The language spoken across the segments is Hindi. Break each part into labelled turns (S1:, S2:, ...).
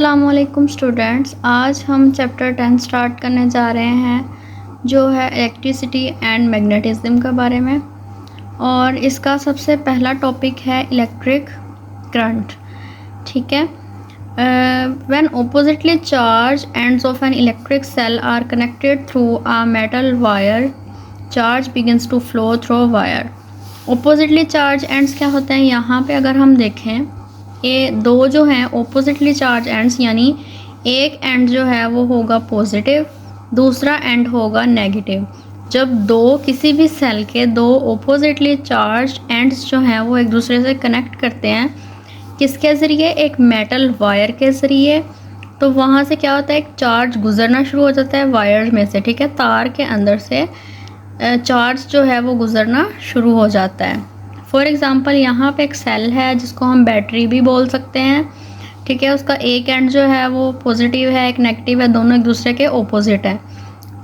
S1: अस्सलामुअलैकुम स्टूडेंट्स, आज हम चैप्टर 10 स्टार्ट करने जा रहे हैं जो है इलेक्ट्रिसिटी एंड मैग्नेटिज्म के बारे में। और इसका सबसे पहला टॉपिक है इलेक्ट्रिक करंट। ठीक है। When oppositely charge ends of an electric cell are connected through a metal wire, charge begins to flow through wire. Oppositely charge ends क्या होते हैं? यहाँ पे अगर हम देखें, ये दो जो हैं ऑपोजिटली चार्ज एंड्स, यानी एक एंड जो है वो होगा पॉजिटिव, दूसरा एंड होगा नेगेटिव। जब दो किसी भी सेल के दो ऑपोजिटली चार्ज एंड्स जो हैं वो एक दूसरे से कनेक्ट करते हैं, किसके ज़रिए? एक मेटल वायर के ज़रिए। तो वहाँ से क्या होता है, एक चार्ज गुजरना शुरू हो जाता है वायर में से। ठीक है, तार के अंदर से चार्ज जो है वो गुजरना शुरू हो जाता है। फॉर एग्ज़ाम्पल यहाँ पे एक सेल है जिसको हम बैटरी भी बोल सकते हैं। ठीक है, उसका एक एंड जो है वो पॉजिटिव है, एक नेगेटिव है, दोनों एक दूसरे के ऑपोजिट है।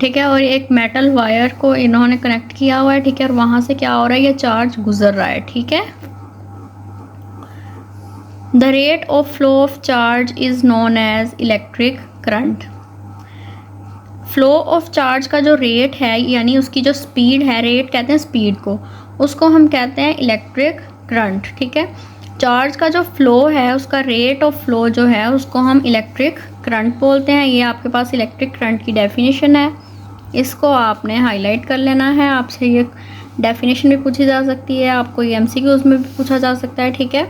S1: ठीक है, और एक मेटल वायर को इन्होंने कनेक्ट किया हुआ है। ठीक है, और वहाँ से क्या हो रहा है, ये चार्ज गुजर रहा है। ठीक है, the rate of flow of charge is known as electric current. Flow of charge का जो रेट है, यानी उसकी जो स्पीड है, रेट कहते हैं स्पीड को, उसको हम कहते हैं इलेक्ट्रिक करंट। ठीक है, चार्ज का जो फ्लो है, उसका रेट ऑफ फ्लो जो है उसको हम इलेक्ट्रिक करंट बोलते हैं। ये आपके पास इलेक्ट्रिक करंट की डेफिनेशन है, इसको आपने हाईलाइट कर लेना है। आपसे ये डेफिनेशन भी पूछी जा सकती है, आपको ये एमसीक्यूज़ में भी पूछा जा सकता है। ठीक है,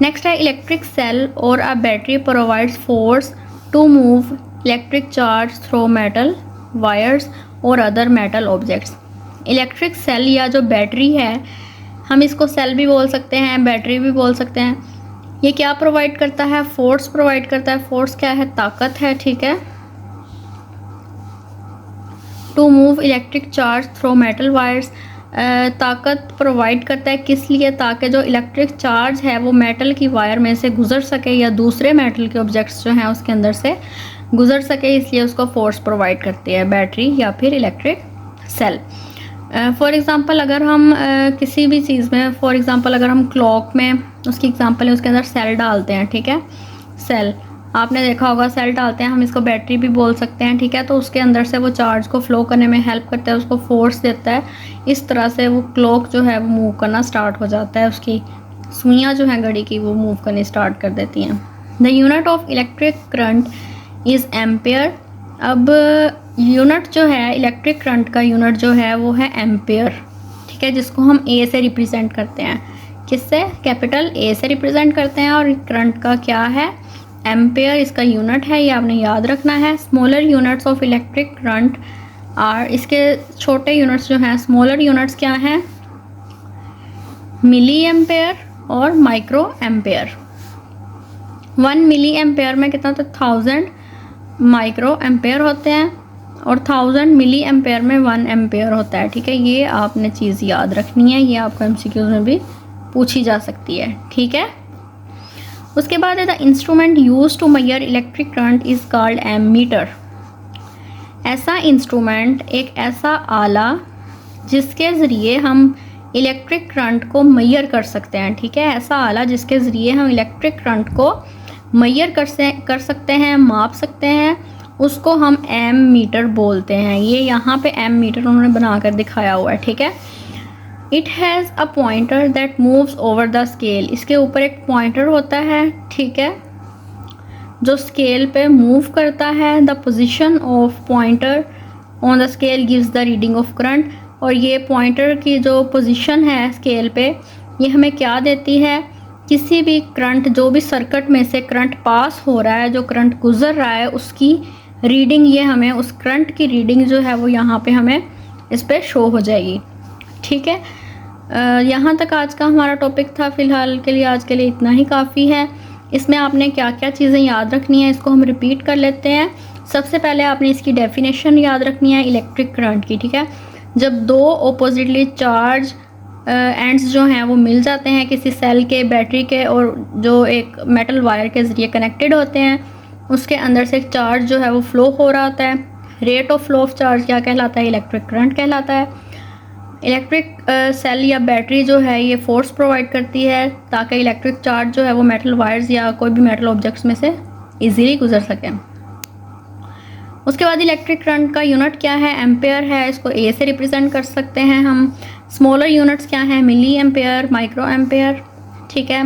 S1: नेक्स्ट है इलेक्ट्रिक सेल और a battery provides force to move electric charge through metal wires और other metal objects. Electric cell या जो बैटरी है, हम इसको सेल भी बोल सकते हैं, बैटरी भी बोल सकते हैं। ये क्या प्रोवाइड करता है? फोर्स प्रोवाइड करता है। फोर्स क्या है? ताकत है। ठीक है, to move electric charge through metal wires, ताकत प्रोवाइड करता है किस लिए? ताकि जो इलेक्ट्रिक चार्ज है वो मेटल की वायर में से गुजर सके या दूसरे मेटल के ऑब्जेक्ट्स जो हैं उसके अंदर से गुजर सके, इसलिए उसको फोर्स प्रोवाइड करती है बैटरी या फिर इलेक्ट्रिक सेल। फॉर एग्ज़ाम्पल अगर हम किसी भी चीज़ में, फॉर एग्ज़ाम्पल अगर हम क्लॉक में, उसकी एग्ज़ाम्पल है, उसके अंदर सेल डालते हैं। ठीक है, सेल आपने देखा होगा, सेल डालते हैं, हम इसको बैटरी भी बोल सकते हैं। ठीक है, तो उसके अंदर से वो चार्ज को फ्लो करने में हेल्प करता है, उसको फोर्स देता है। इस तरह से वो क्लॉक जो है वो मूव करना स्टार्ट हो जाता है, उसकी सुइयाँ जो हैं घड़ी की वो मूव करनी स्टार्ट कर देती हैं। The unit of electric current is ampere. अब यूनिट जो है इलेक्ट्रिक करंट का, यूनिट जो है वो है एम्पेयर। ठीक है, जिसको हम ए से रिप्रेजेंट करते हैं। किससे? कैपिटल ए से रिप्रेजेंट करते हैं। और करंट का क्या है? एम्पेयर इसका यूनिट है, ये आपने याद रखना है। Smaller units of electric current are, इसके छोटे यूनिट्स जो हैं, स्मॉलर यूनिट्स क्या हैं? मिली एम्पेयर और माइक्रो एम्पेयर। 1 मिली एम्पेयर में कितना होता है? 1000 माइक्रो एम्पेयर होते हैं, और 1000 मिली एम्पेयर में 1 एम्पेयर होता है। ठीक है, ये आपने चीज़ याद रखनी है, ये आपको एमसीक्यूज़ में भी पूछी जा सकती है। ठीक है, उसके बाद है the instrument use to measure electric current is called ammeter. ऐसा इंस्ट्रूमेंट, एक ऐसा आला जिसके ज़रिए हम इलेक्ट्रिक करंट को मेजर कर सकते हैं। ठीक है, ऐसा आला जिसके ज़रिए हम इलेक्ट्रिक करंट को मेजर कर सकते हैं, माप सकते हैं, उसको हम एम मीटर बोलते हैं। ये यहाँ पे एम मीटर उन्होंने बनाकर दिखाया हुआ है। ठीक है, it has a pointer that moves over the scale. इसके ऊपर एक पॉइंटर होता है। ठीक है, जो स्केल पे मूव करता है। The position of pointer on the scale gives the reading of current. और ये पॉइंटर की जो पोजीशन है स्केल पे, ये हमें क्या देती है? किसी भी करंट, जो भी सर्किट में से करंट पास हो रहा है, जो करंट गुजर रहा है, उसकी रीडिंग, ये हमें उस करंट की रीडिंग जो है वो यहाँ पे हमें इस पर शो हो जाएगी। ठीक है, यहाँ तक आज का हमारा टॉपिक था। फ़िलहाल के लिए, आज के लिए इतना ही काफ़ी है। इसमें आपने क्या क्या चीज़ें याद रखनी है, इसको हम रिपीट कर लेते हैं। सबसे पहले आपने इसकी डेफिनेशन याद रखनी है इलेक्ट्रिक करंट की। ठीक है, जब दो ऑपोजिटली चार्ज एंड्स जो हैं वो मिल जाते हैं किसी सेल के, बैटरी के, और जो एक मेटल वायर के ज़रिए कनेक्टेड होते हैं, उसके अंदर से एक चार्ज जो है वो फ्लो हो रहा होता है। Rate of flow of charge क्या कहलाता है? इलेक्ट्रिक करंट कहलाता है। इलेक्ट्रिक सेल या बैटरी जो है ये फोर्स प्रोवाइड करती है ताकि इलेक्ट्रिक चार्ज जो है वो मेटल वायर्स या कोई भी मेटल ऑब्जेक्ट्स में से इजीली गुजर सके। उसके बाद इलेक्ट्रिक करंट का यूनिट क्या है, एम्पेयर है, इसको ए से रिप्रेजेंट कर सकते हैं हम। स्मॉलर यूनिट्स क्या हैं, मिली एम्पेयर, माइक्रो एम्पेयर, ठीक है।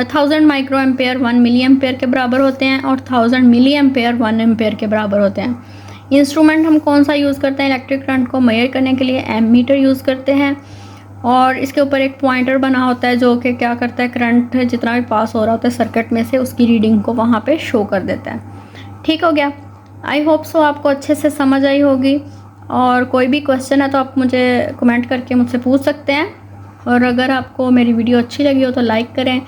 S1: 1000 माइक्रो एम्पेयर 1 मिली एम्पेयर के बराबर होते हैं और 1000 मिली एम्पेयर 1 एम्पेयर के बराबर होते हैं। इंस्ट्रूमेंट हम कौन सा यूज़ करते हैं इलेक्ट्रिक करंट को मेजर करने के लिए, एमीटर यूज़ करते हैं और इसके ऊपर एक पॉइंटर बना होता है जो कि क्या करता है, करंट जितना भी पास हो रहा होता है सर्किट में से उसकी रीडिंग को वहाँ पे शो कर देता है। ठीक हो गया, आई होप सो आपको अच्छे से समझ आई होगी। और कोई भी क्वेश्चन है तो आप मुझे कमेंट करके मुझसे पूछ सकते हैं। और अगर आपको मेरी वीडियो अच्छी लगी हो तो लाइक करें,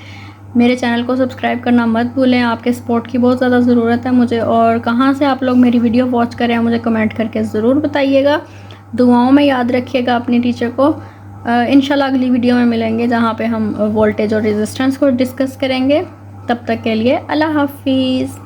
S1: मेरे चैनल को सब्सक्राइब करना मत भूलें। आपके सपोर्ट की बहुत ज़्यादा ज़रूरत है मुझे। और कहाँ से आप लोग मेरी वीडियो वॉच करें मुझे कमेंट करके ज़रूर बताइएगा। दुआओं में याद रखिएगा अपनी टीचर को। इंशाल्लाह अगली वीडियो में मिलेंगे जहाँ पे हम वोल्टेज और रेजिस्टेंस को डिस्कस करेंगे। तब तक के लिए अल्लाह हाफिज़।